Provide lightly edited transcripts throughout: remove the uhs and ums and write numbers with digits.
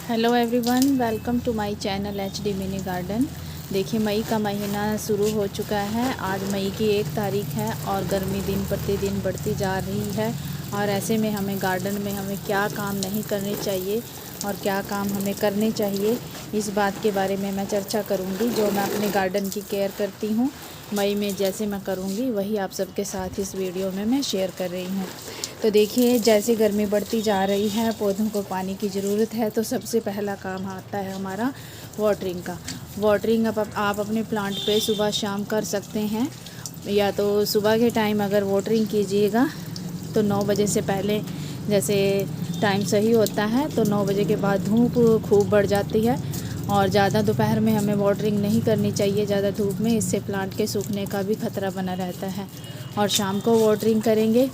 Hello everyone, welcome to my channel HD mini garden. देखिए, मई का महीना शुरू हो चुका है। आज मई की 1 तारीख है और गर्मी दिन प्रतिदिन बढ़ती जा रही है। और ऐसे में हमें गार्डन में क्या काम नहीं करने चाहिए और क्या काम हमें करने चाहिए, इस बात के बारे में मैं चर्चा करूंगी। जो मैं अपने गार्डन की केयर करती हूँ मई में, जैसे मैं करूँगी वही आप सबके साथ इस वीडियो में मैं शेयर कर रही हूँ। तो देखिए, जैसे गर्मी बढ़ती जा रही है, पौधों को पानी की ज़रूरत है। तो सबसे पहला काम आता है हमारा वाटरिंग का। वाटरिंग आप अपने प्लांट पे सुबह शाम कर सकते हैं। या तो सुबह के टाइम अगर वाटरिंग कीजिएगा तो 9 बजे से पहले, जैसे टाइम सही होता है, तो 9 बजे के बाद धूप खूब बढ़ जाती है। और ज़्यादा दोपहर में हमें वाटरिंग नहीं करनी चाहिए, ज़्यादा धूप में, इससे प्लांट के सूखने का भी खतरा बना रहता है। और शाम को वाटरिंग करेंगे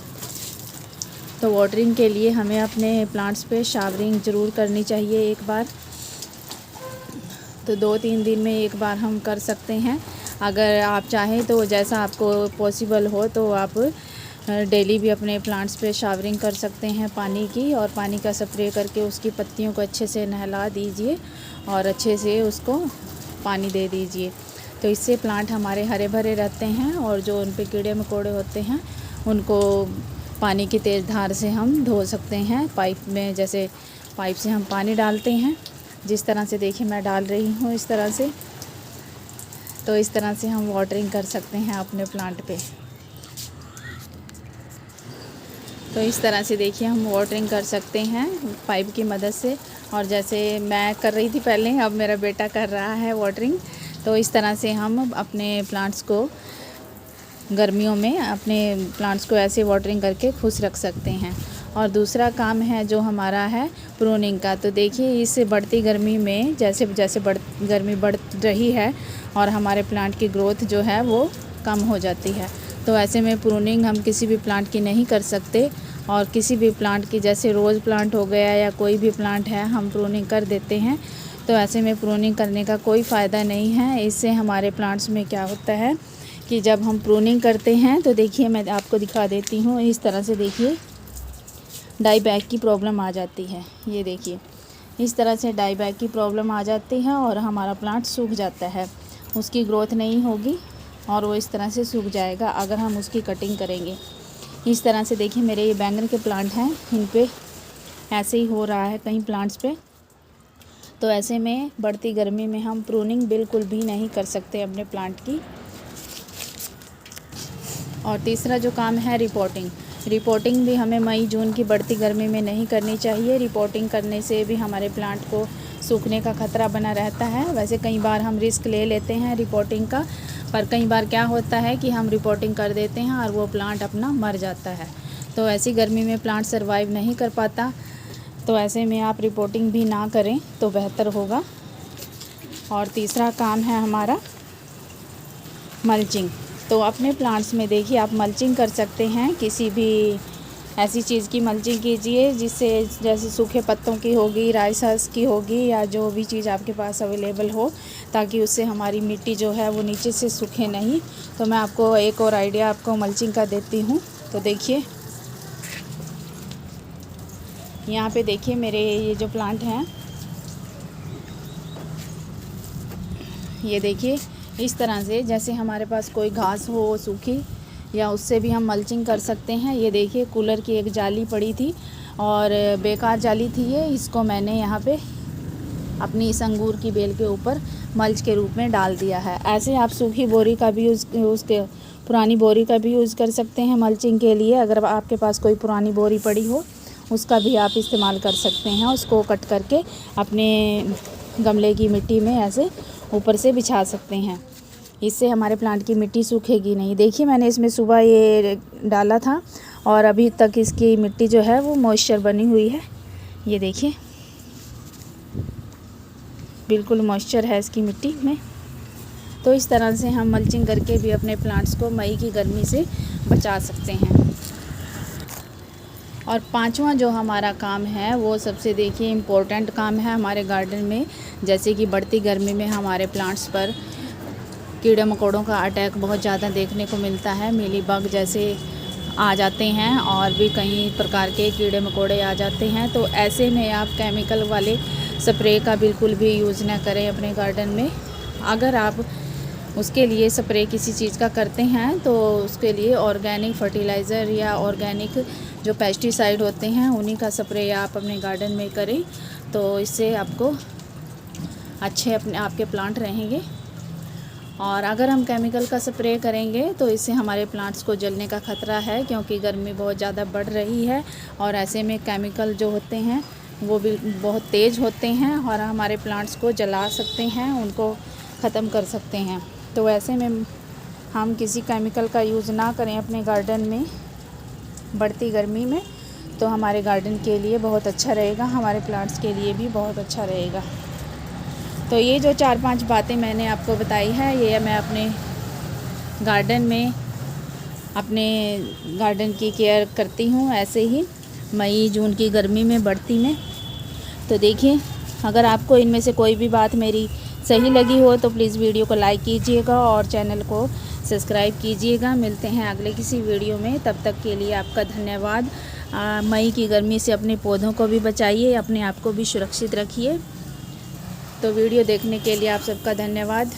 तो वाटरिंग के लिए हमें अपने प्लांट्स पे शावरिंग ज़रूर करनी चाहिए एक बार। तो 2-3 दिन में एक बार हम कर सकते हैं। अगर आप चाहें तो जैसा आपको पॉसिबल हो तो आप डेली भी अपने प्लांट्स पे शावरिंग कर सकते हैं पानी की, और पानी का स्प्रे करके उसकी पत्तियों को अच्छे से नहला दीजिए और अच्छे से उसको पानी दे दीजिए। तो इससे प्लांट हमारे हरे भरे रहते हैं और जो उन पे कीड़े मकोड़े होते हैं उनको पानी की तेज़ धार से हम धो सकते हैं। पाइप में, जैसे पाइप से हम पानी डालते हैं, जिस तरह से देखिए मैं डाल रही हूँ इस तरह से, तो इस तरह से हम वाटरिंग कर सकते हैं अपने प्लांट पे। तो इस तरह से देखिए हम वाटरिंग कर सकते हैं पाइप की मदद से। और जैसे मैं कर रही थी पहले, अब मेरा बेटा कर रहा है वाटरिंग। तो इस तरह से हम अपने प्लांट्स को गर्मियों में ऐसे वाटरिंग करके खुश रख सकते हैं। और दूसरा काम है जो हमारा है प्रूनिंग का। तो देखिए, इस बढ़ती गर्मी में जैसे जैसे गर्मी बढ़ रही है और हमारे प्लांट की ग्रोथ जो है वो कम हो जाती है। तो ऐसे में प्रूनिंग हम किसी भी प्लांट की नहीं कर सकते। और किसी भी प्लांट की, जैसे रोज़ प्लांट हो गया या कोई भी प्लांट है, हम प्रूनिंग कर देते हैं। तो ऐसे में प्रूनिंग करने का कोई फ़ायदा नहीं है। इससे हमारे प्लांट्स में क्या होता है कि जब हम प्रूनिंग करते हैं तो देखिए मैं आपको दिखा देती हूँ। इस तरह से देखिए डाई बैक की प्रॉब्लम आ जाती है। ये देखिए, इस तरह से डाई बैक की प्रॉब्लम आ जाती है और हमारा प्लांट सूख जाता है, उसकी ग्रोथ नहीं होगी और वो इस तरह से सूख जाएगा अगर हम उसकी कटिंग करेंगे। इस तरह से देखिए, मेरे ये बैंगन के प्लांट हैं, इन पे ऐसे ही हो रहा है कई प्लांट्स पे। तो ऐसे में बढ़ती गर्मी में हम प्रूनिंग बिल्कुल भी नहीं कर सकते अपने प्लांट की। और तीसरा जो काम है रिपोर्टिंग भी हमें मई जून की बढ़ती गर्मी में नहीं करनी चाहिए। रिपोर्टिंग करने से भी हमारे प्लांट को सूखने का खतरा बना रहता है। वैसे कई बार हम रिस्क ले लेते हैं रिपोर्टिंग का, पर कई बार क्या होता है कि हम रिपोर्टिंग कर देते हैं और वो प्लांट अपना मर जाता है। तो ऐसी गर्मी में प्लांट सर्वाइव नहीं कर पाता। तो ऐसे में आप रिपोर्टिंग भी ना करें तो बेहतर होगा। और तीसरा काम है हमारा मल्चिंग। तो अपने प्लांट्स में देखिए आप मल्चिंग कर सकते हैं, किसी भी ऐसी चीज़ की मल्चिंग कीजिए जिससे, जैसे सूखे पत्तों की होगी, राइस हस्क की होगी, या जो भी चीज़ आपके पास अवेलेबल हो, ताकि उससे हमारी मिट्टी जो है वो नीचे से सूखे नहीं। तो मैं आपको एक और आइडिया आपको मल्चिंग का देती हूँ। तो देखिए यहाँ पे देखिए मेरे ये जो प्लांट हैं, ये देखिए इस तरह से, जैसे हमारे पास कोई घास हो सूखी, या उससे भी हम मल्चिंग कर सकते हैं। ये देखिए कूलर की एक जाली पड़ी थी और बेकार जाली थी ये, इसको मैंने यहाँ पे अपनी इस अंगूर की बेल के ऊपर मल्च के रूप में डाल दिया है। ऐसे आप सूखी बोरी का भी पुरानी बोरी का भी यूज़ कर सकते हैं मल्चिंग के लिए। अगर आपके पास कोई पुरानी बोरी पड़ी हो उसका भी आप इस्तेमाल कर सकते हैं। उसको कट करके अपने गमले की मिट्टी में ऐसे ऊपर से बिछा सकते हैं। इससे हमारे प्लांट की मिट्टी सूखेगी नहीं। देखिए मैंने इसमें सुबह ये डाला था और अभी तक इसकी मिट्टी जो है वो मॉइस्चर बनी हुई है। ये देखिए बिल्कुल मॉइस्चर है इसकी मिट्टी में। तो इस तरह से हम मल्चिंग करके भी अपने प्लांट्स को मई की गर्मी से बचा सकते हैं। और पांचवा जो हमारा काम है वो सबसे देखिए इम्पोर्टेंट काम है हमारे गार्डन में। जैसे कि बढ़ती गर्मी में हमारे प्लांट्स पर कीड़े मकोड़ों का अटैक बहुत ज़्यादा देखने को मिलता है। मीलीबग जैसे आ जाते हैं और भी कई प्रकार के कीड़े मकोड़े आ जाते हैं। तो ऐसे में आप केमिकल वाले स्प्रे का बिल्कुल भी यूज़ ना करें अपने गार्डन में। अगर आप उसके लिए स्प्रे किसी चीज़ का करते हैं तो उसके लिए ऑर्गेनिक फर्टिलाइज़र या ऑर्गेनिक जो पेस्टिसाइड होते हैं उन्हीं का स्प्रे आप अपने गार्डन में करें, तो इससे आपको अच्छे आपके प्लांट रहेंगे। और अगर हम केमिकल का स्प्रे करेंगे तो इससे हमारे प्लांट्स को जलने का ख़तरा है, क्योंकि गर्मी बहुत ज़्यादा बढ़ रही है और ऐसे में केमिकल जो होते हैं वो भी बहुत तेज़ होते हैं और हमारे प्लांट्स को जला सकते हैं, उनको ख़त्म कर सकते हैं। तो ऐसे में हम किसी केमिकल का यूज़ ना करें अपने गार्डन में बढ़ती गर्मी में, तो हमारे गार्डन के लिए बहुत अच्छा रहेगा, हमारे प्लांट्स के लिए भी बहुत अच्छा रहेगा। तो ये जो 4-5 बातें मैंने आपको बताई है, ये मैं अपने गार्डन में अपने गार्डन की केयर करती हूँ ऐसे ही मई जून की गर्मी में बढ़ती में। तो देखिए, अगर आपको इनमें से कोई भी बात मेरी सही लगी हो तो प्लीज़ वीडियो को लाइक कीजिएगा और चैनल को सब्सक्राइब कीजिएगा। मिलते हैं अगले किसी वीडियो में, तब तक के लिए आपका धन्यवाद। मई की गर्मी से अपने पौधों को भी बचाइए, अपने आप को भी सुरक्षित रखिए। तो वीडियो देखने के लिए आप सबका धन्यवाद।